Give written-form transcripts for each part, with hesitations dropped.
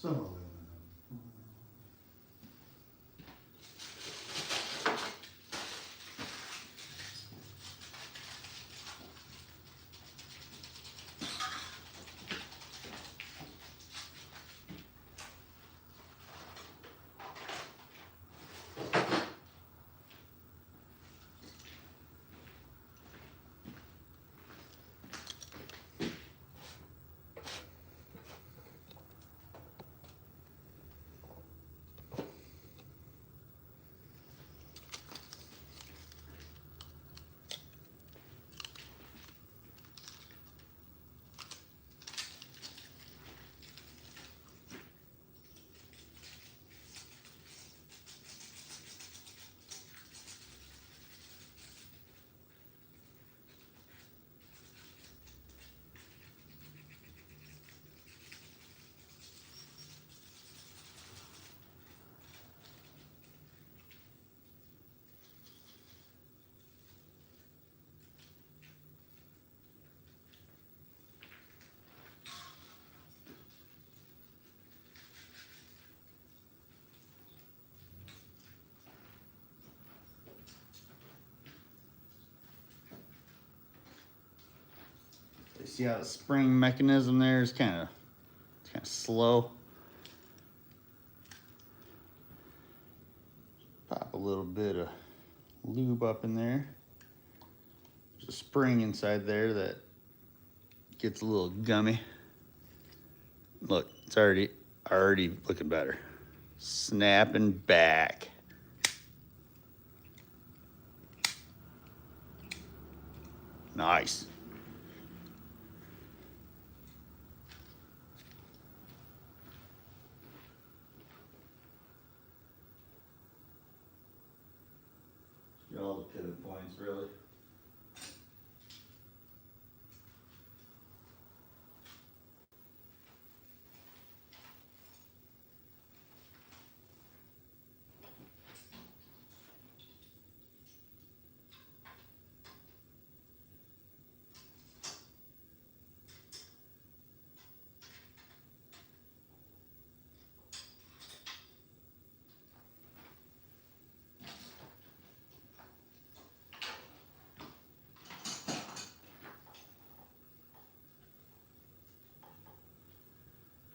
Some aluminum. You see how the spring mechanism there is kind of slow. Pop a little bit of lube up in there. There's a spring inside there that gets a little gummy. Look, it's already looking better. Snapping back. Nice. Get all the pivot points, really.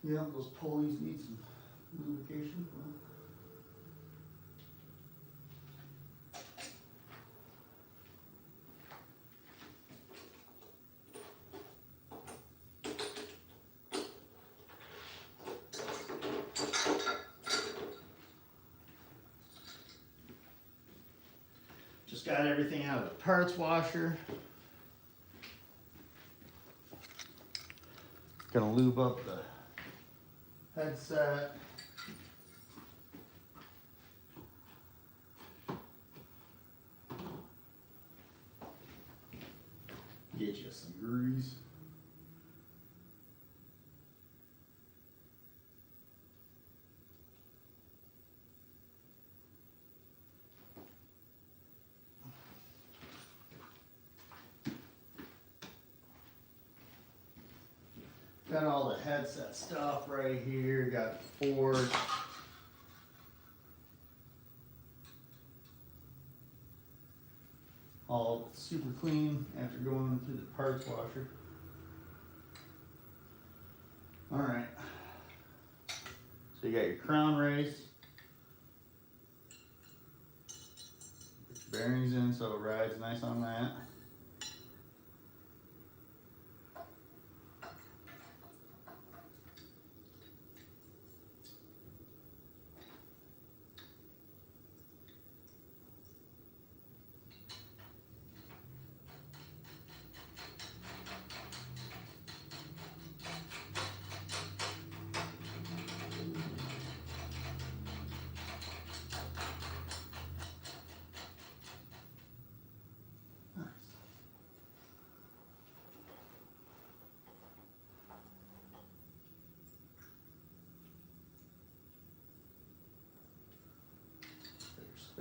Yeah, those pulleys need some lubrication. Just got everything out of the parts washer. Gonna lube up the headset. Get you some grease. Got all the headset stuff right here. Got the Ford. All super clean after going through the parts washer. All right. So you got your crown race. Put your bearings in so it rides nice on that.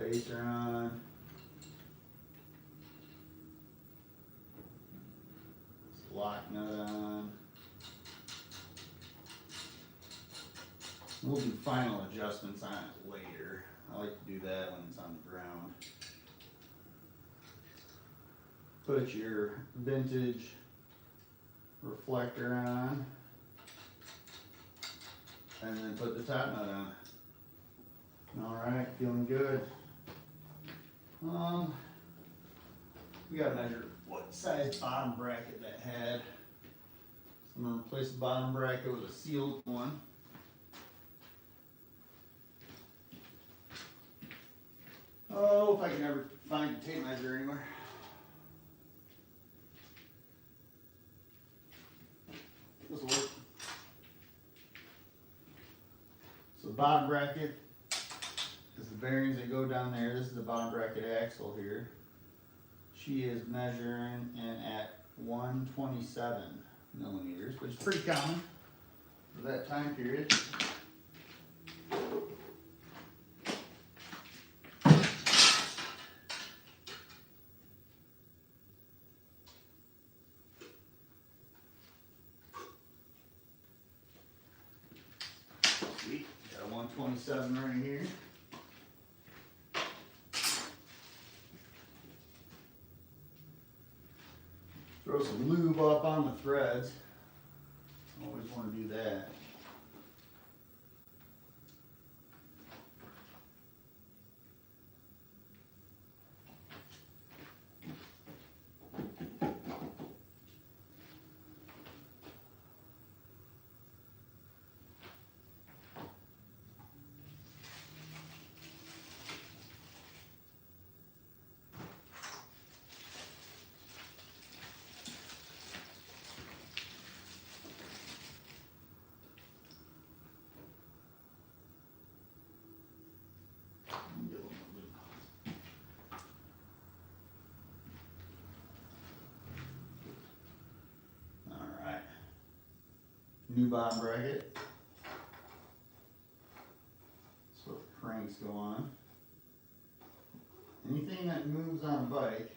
Spacer on. Lock nut on. We'll do final adjustments on it later. I like to do that when it's on the ground. Put your vintage reflector on, and then put the top nut on. Alright, feeling good. We gotta measure what size bottom bracket that had. So I'm gonna replace the bottom bracket with a sealed one. Oh, if I can ever find a tape measure anywhere. This will work. So the bottom bracket is the bearings that go down there. This is the bottom bracket axle here. She is measuring in at 127 millimeters, which is pretty common for that time period. Sweet, got a 127 right here. Throw some lube up on the threads. Always want to do that. New bottom bracket. That's what the cranks go on. Anything that moves on a bike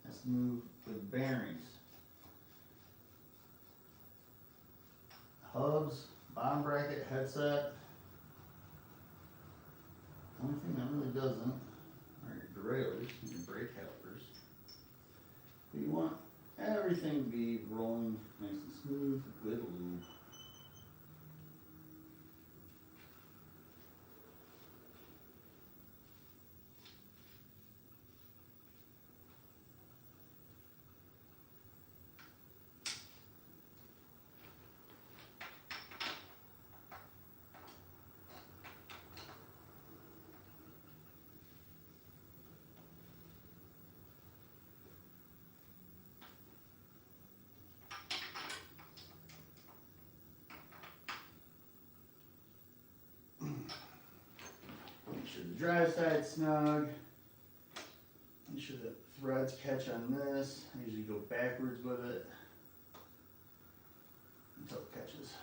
has to move with bearings. Hubs, bottom bracket, headset. The only thing that really doesn't are your derailleurs and your brake calipers. But you want everything to be rolling nice and smooth with lube. Make sure the drive side's snug. Make sure the threads catch on this. I usually go backwards with it until it catches.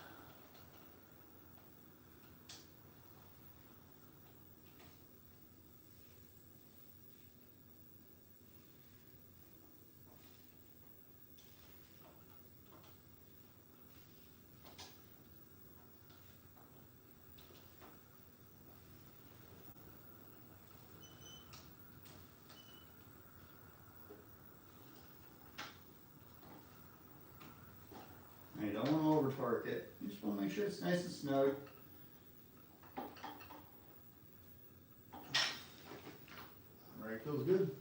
You don't want to over torque it. You just want to make sure it's nice and snug. Alright, feels good.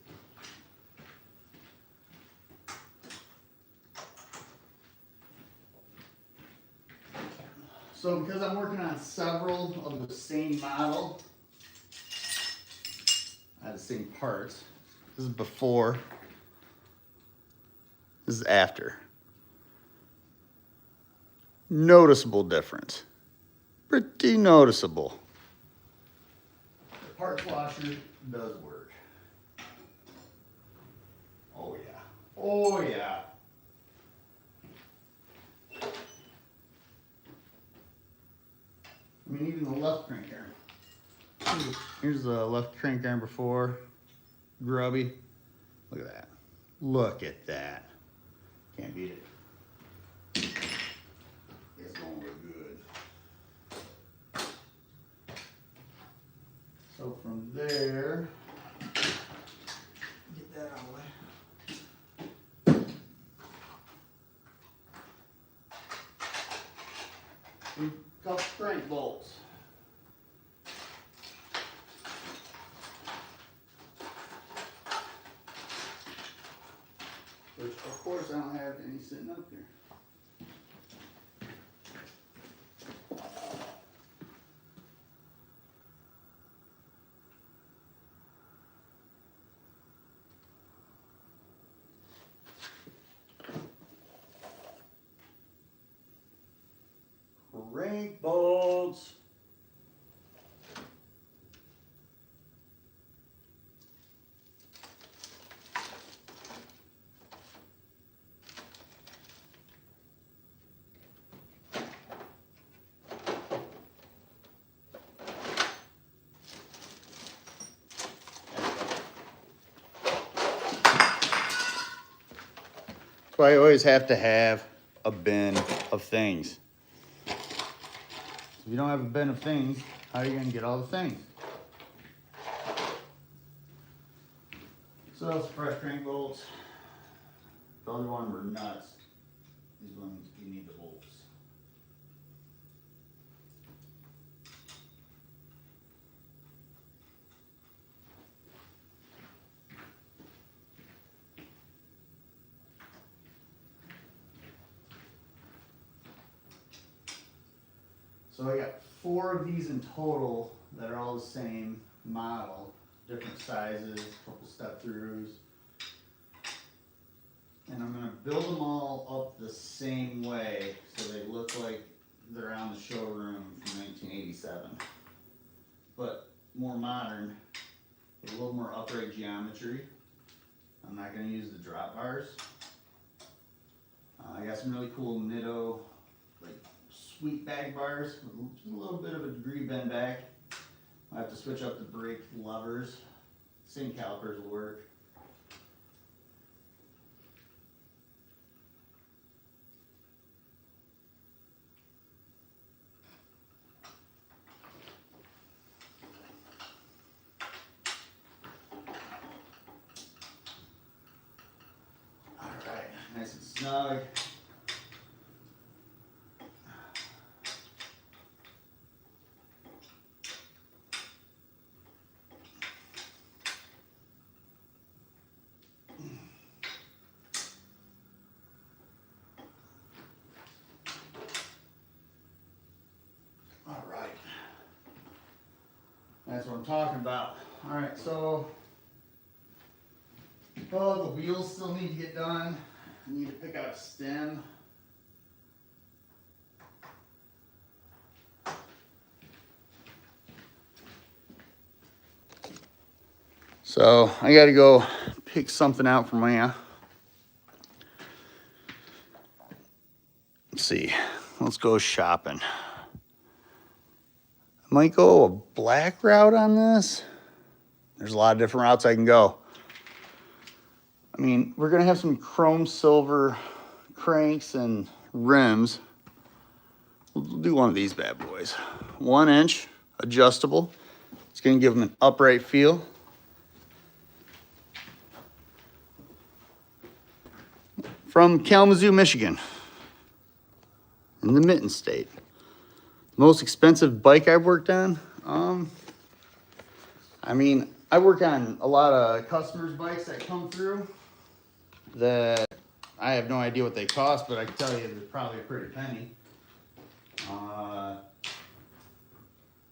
So because I'm working on several of the same model, I have the same parts. This is before. This is after. Noticeable difference. Pretty noticeable. The parts washer does work. Oh yeah. Oh yeah. I mean, even the left crank arm. Here's the left crank arm before. Grubby. Look at that. Look at that. Can't beat it. It's going to look good. a couple crank bolts. Which, of course, I don't have any sitting up there. Crank bolts. That's why you always have to have a bin of things. If you don't have a bin of things, how are you going to get all the things? So those fresh crank bolts. The other one were nuts. These ones, you need the bolts. So I got 4 of these in total that are all the same model, different sizes, a couple step throughs. And I'm going to build them all up the same way so they look like they're on the showroom from 1987. But more modern, with a little more upright geometry. I'm not going to use the drop bars. I got some really cool Nitto, like sweet bag bars with just a little bit of a degree bend back. I have to switch up the brake levers. Same calipers will work. All right, nice and snug. That's what I'm talking about. All right, so, well, the wheels still need to get done. I need to pick out a stem. So I got to go pick something out for Maya. Let's see. Let's go shopping. I might go a black route on this. There's a lot of different routes I can go. I mean, we're going to have some chrome silver cranks and rims. We'll do one of these bad boys. 1 inch, adjustable. It's going to give them an upright feel. From Kalamazoo, Michigan, in the Mitten State. Most expensive bike I've worked on? I mean, I work on a lot of customers' bikes that come through that I have no idea what they cost, but I can tell you they're probably a pretty penny.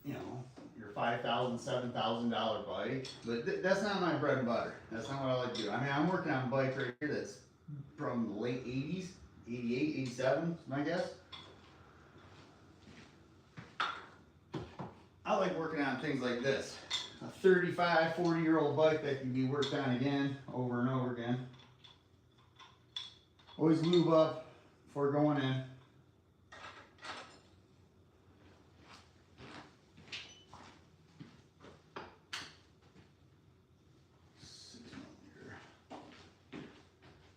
You know, your $5,000, $7,000 bike, but that's not my bread and butter. That's not what I like to do. I mean, I'm working on a bike right here that's from the late 80s, 88, 87, my guess. I like working on things like this. A 35, 40-year-old bike that can be worked on again, over and over again. Always lube up before going in.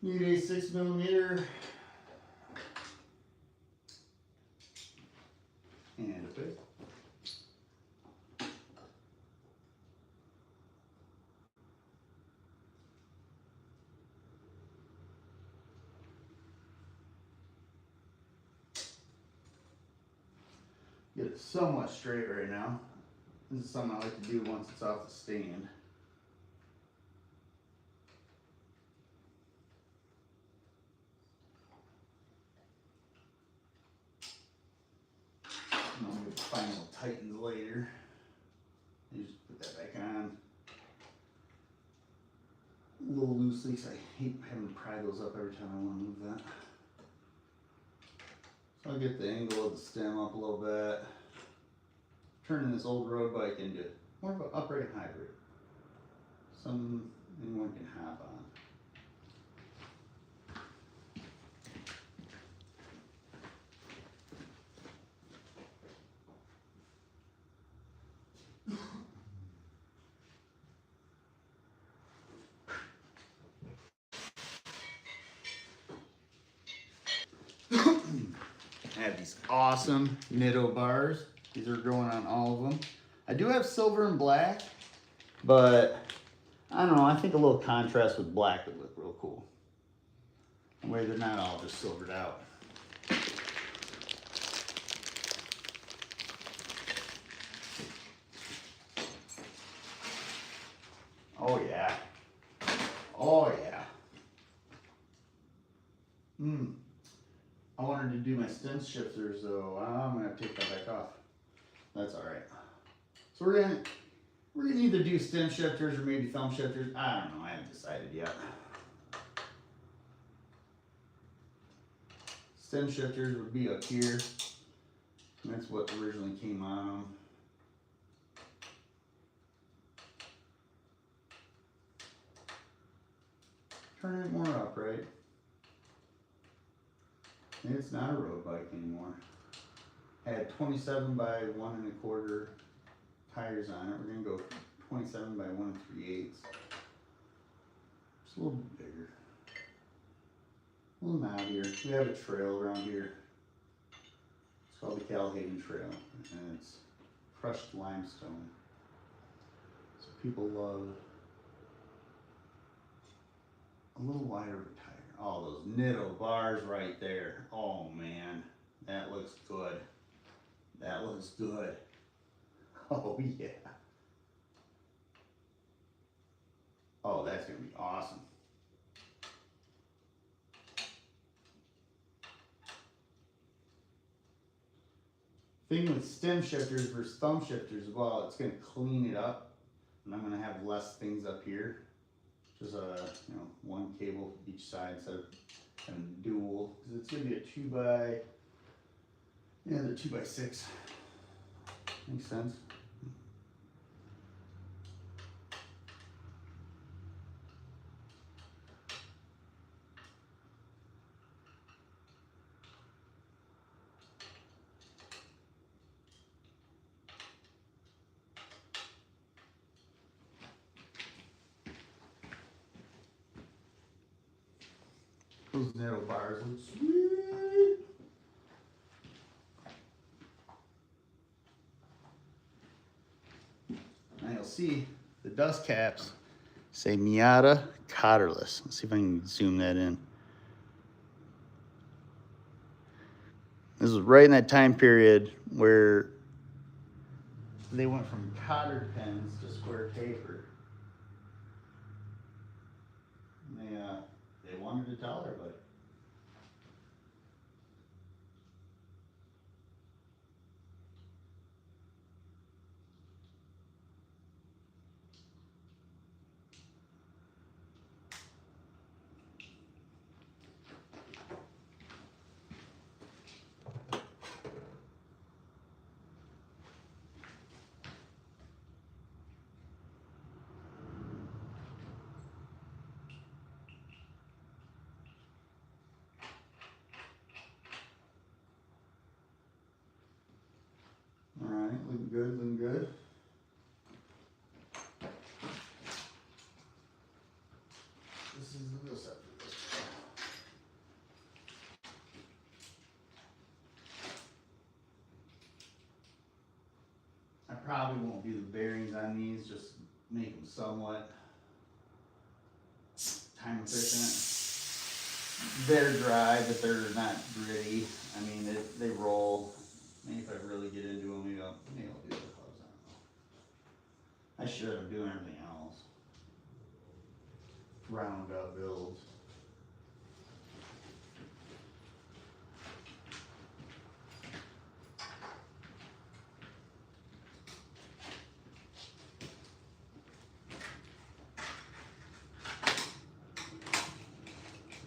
Need a 6mm and a pick. Get it somewhat straight right now. This is something I like to do once it's off the stand. And I'll get the final tightens later. You just put that back on. A little loosely, because I hate having to pry those up every time I want to move that. So I'll get the angle of the stem up a little bit. Turning this old road bike into more of an upright hybrid. Something anyone can hop on. I have these awesome Nitto bars. These are growing on all of them. I do have silver and black, but I don't know, I think a little contrast with black would look real cool. That way they're not all just silvered out. Oh yeah. Oh yeah. I wanted to do my stem shifters though. I'm gonna have to take that back off. That's all right. So we're gonna either do stem shifters or maybe thumb shifters. I don't know. I haven't decided yet. Stem shifters would be up here. And that's what originally came on them. Turn it more upright. It's not a road bike anymore. I had 27 by 1 1/4 tires on it. We're gonna go 27 by 1 3/8. Just a little bit bigger. A little knobbier. We have a trail around here. It's called the Calhaven Trail, and it's crushed limestone. So people love a little wider of a tire. All those Nitto bars right there. Oh man, that looks good. That looks good. Oh yeah. Oh, that's gonna be awesome. Thing with stem shifters versus thumb shifters, well, it's gonna clean it up, and I'm gonna have less things up here. Just one cable each side instead of having dual, because it's gonna be a 2x6. Makes sense. Those Nitto bars look sweet. Now you'll see the dust caps say Miata Cotterless. Let's see if I can zoom that in. This was right in that time period where they went from cotter pens to square paper. And they wanted to tell everybody. All right, looking good, looking good. This is the wheel set for this. I probably won't do the bearings on these, just make them somewhat time efficient. They're dry, but they're not gritty. I mean, they roll. Maybe if I really get into them, maybe I'll do the hubs. I don't know. I should. I'm doing everything else. Roundabout builds.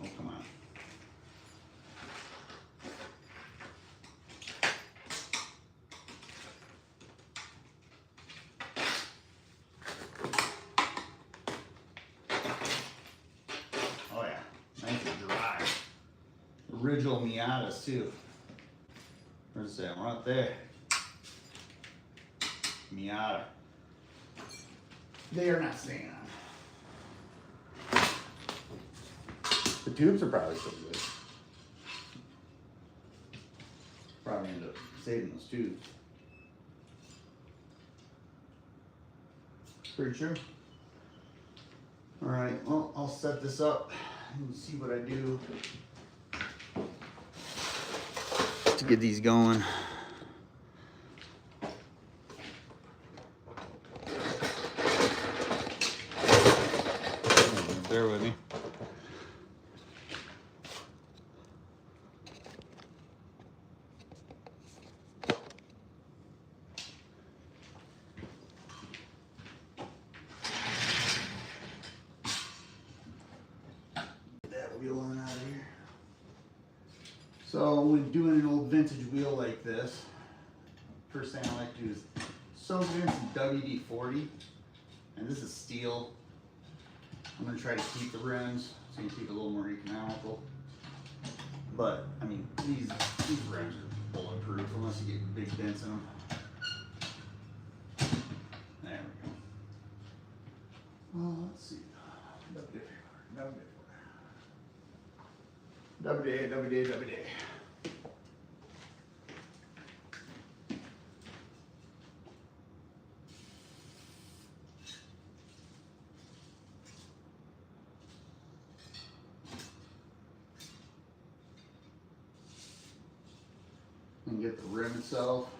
Oh, come on. Oh yeah, nice and dry. Original Miatas too. Where's that? Right there. Miata. They are not staying on. The tubes are probably still good. Probably end up saving those tubes. Pretty sure. All right, well, I'll set this up and see what I do to get these going. Bear with me. Get that wheel on out of here. So when doing an old vintage wheel like this, first thing I like to do is soak it in some WD-40, and this is steel. I'm going to try to keep the rims so you can keep it a little more economical. But, I mean, these rims are bulletproof unless you get big dents in them. There we go. Oh, let's see. WD. And get the rim itself.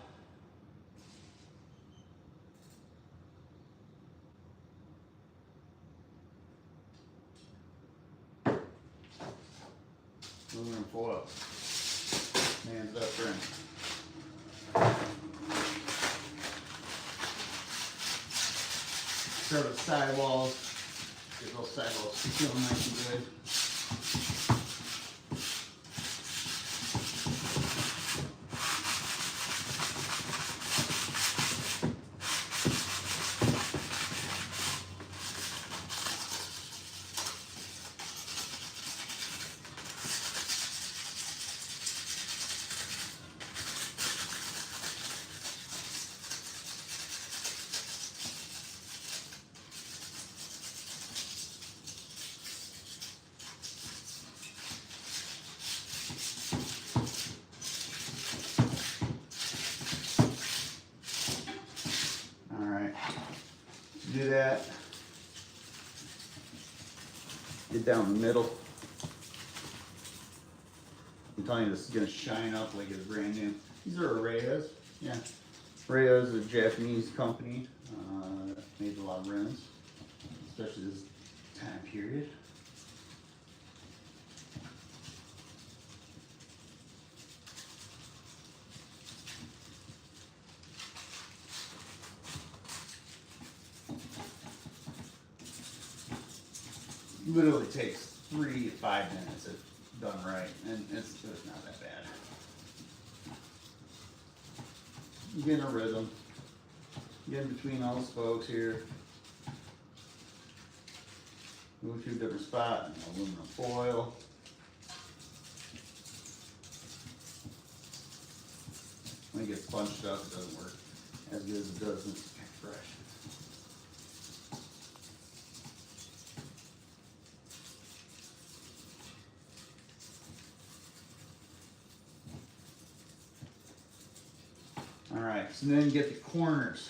Aluminum foil. Man's up rim. Start with sidewalls. Get those sidewalls feeling nice and good. Do that. Get down the middle. I'm telling you, this is going to shine up like it's brand new. These are Reyes. Yeah. Reyes is a Japanese company. Made a lot of rims, especially this time period. Literally takes 3 to 5 minutes if done right, and it's not that bad. You get in a rhythm. Get in between all the spokes here. Move to a different spot. Aluminum foil. When it gets bunched up, it doesn't work as good as it does when it's fresh. All right, so then get the corners.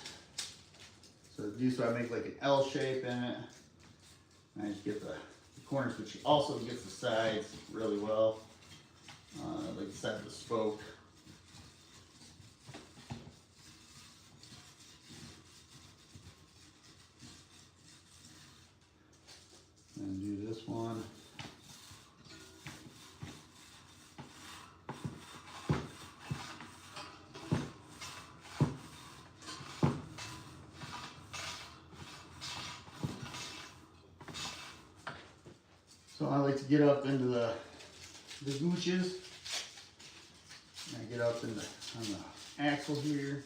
So to do so, I make like an L shape in it. And I just get the corners, but you also get the sides really well, like the side of the spoke. I like to get up into the gooches. And I get up on the axle here.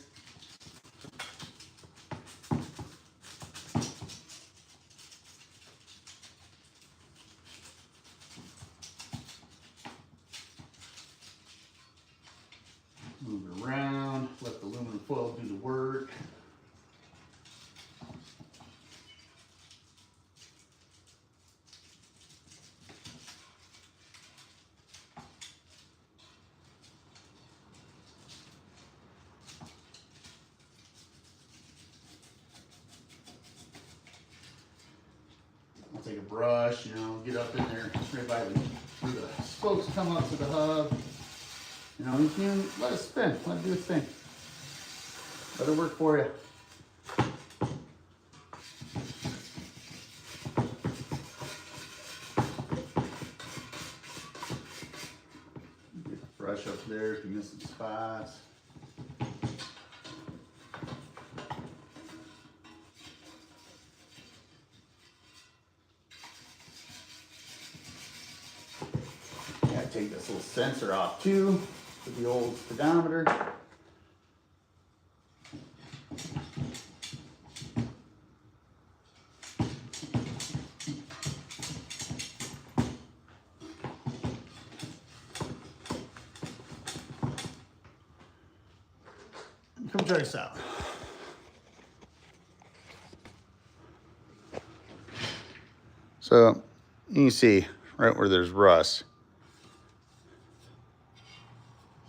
Move it around, let the aluminum foil do the work. I'll take a brush, you know, get up in there right by where the spokes come up to the hub. You know, you can let it spin, let it do its thing. Let it work for you. Get the brush up there if you miss some spots. Take this little sensor off too for the old speedometer. Come check this out. So you can see right where there's rust.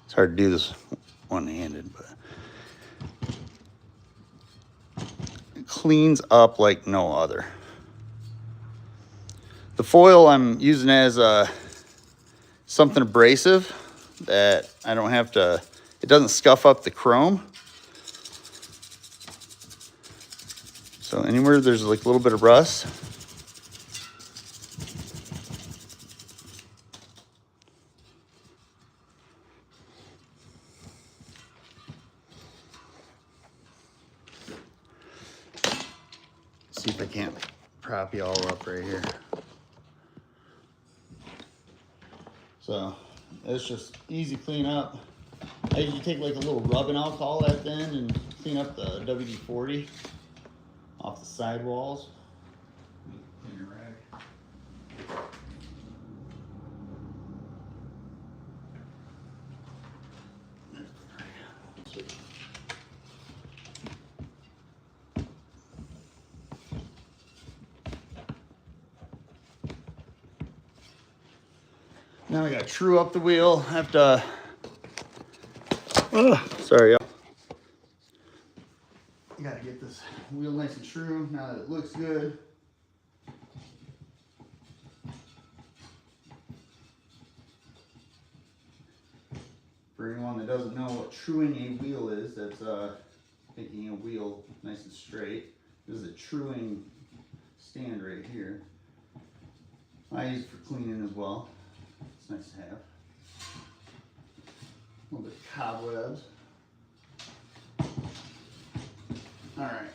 It's hard to do this one-handed, but it cleans up like no other. The foil I'm using as something abrasive that I don't have to, it doesn't scuff up the chrome. So anywhere there's like a little bit of rust, see if I can't prop you all up right here. So it's just easy clean up. I usually take like a little rubbing alcohol at the end and clean up the WD-40 off the sidewalls. Clean your rag. Now I gotta true up the wheel. I have to, sorry y'all. I gotta get this wheel nice and true now that it looks good. For anyone that doesn't know what truing a wheel is, that's making a wheel nice and straight. This is a truing stand right here. I use it for cleaning as well. It's nice to have. A little bit of cobwebs. All right.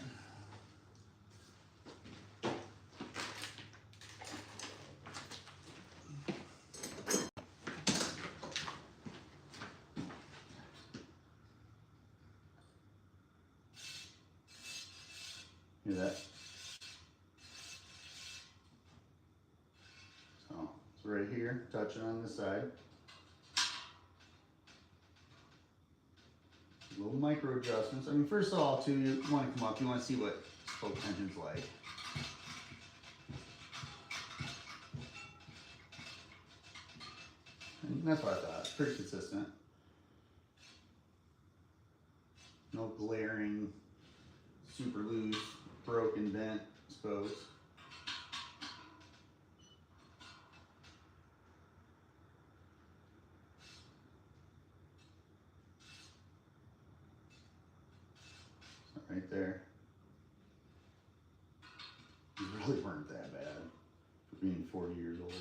Hear that? So it's right here, touching on this side. Little micro adjustments. I mean, first of all, too, you want to come up, you want to see what spoke tension's like. And that's what I thought. It's pretty consistent. No glaring, super loose, broken, bent spokes. Right there. These really weren't that bad for being 40 years old.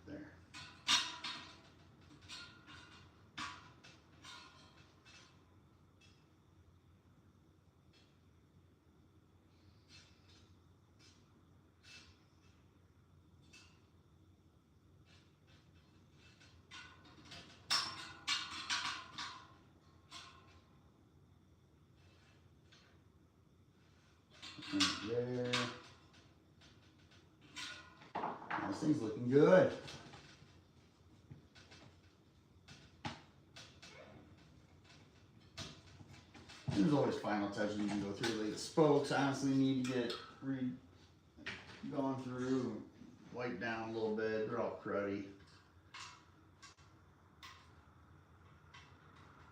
There. Right there. This thing's looking good. There's always final touches you can go through. Like the spokes honestly need to get gone through, wiped down a little bit. They're all cruddy.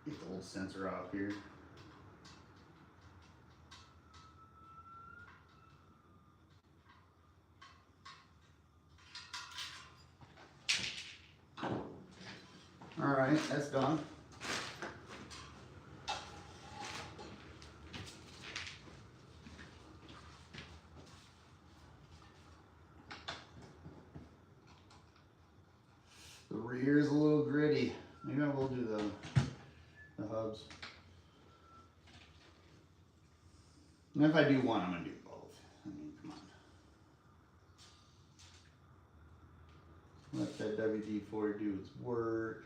Get the old sensor off here. All right, that's done. The rear is a little gritty. Maybe I will do the hubs. And if I do one, I'm gonna do both. I mean, come on. Let that WD-40 do its work.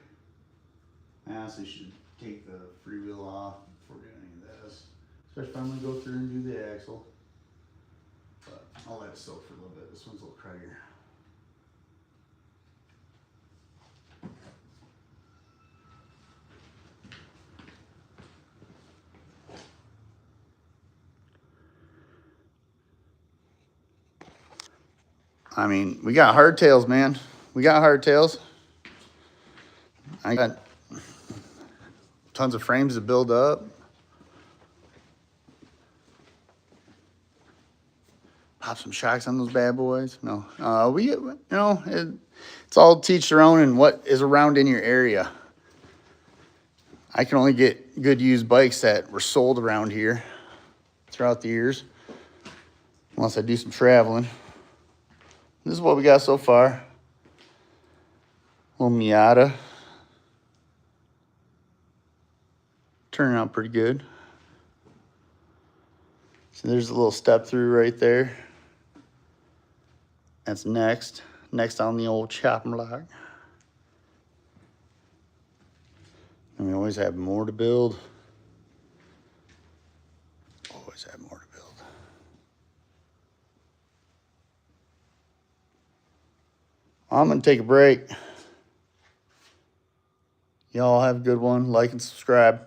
I honestly should take the freewheel off before doing any of this. Especially if I'm gonna go through and do the axle. But I'll let it soak for a little bit. This one's a little cruddier. I mean, we got hardtails, man. We got hardtails. I got tons of frames to build up. Pop some shocks on those bad boys. No, it's all teach their own and what is around in your area. I can only get good used bikes that were sold around here throughout the years, unless I do some traveling. This is what we got so far. Little Miata. Turning out pretty good. So there's a little step through right there. That's next on the old chopping block. And we always have more to build. Always have more to build. I'm gonna take a break. Y'all have a good one. Like and subscribe.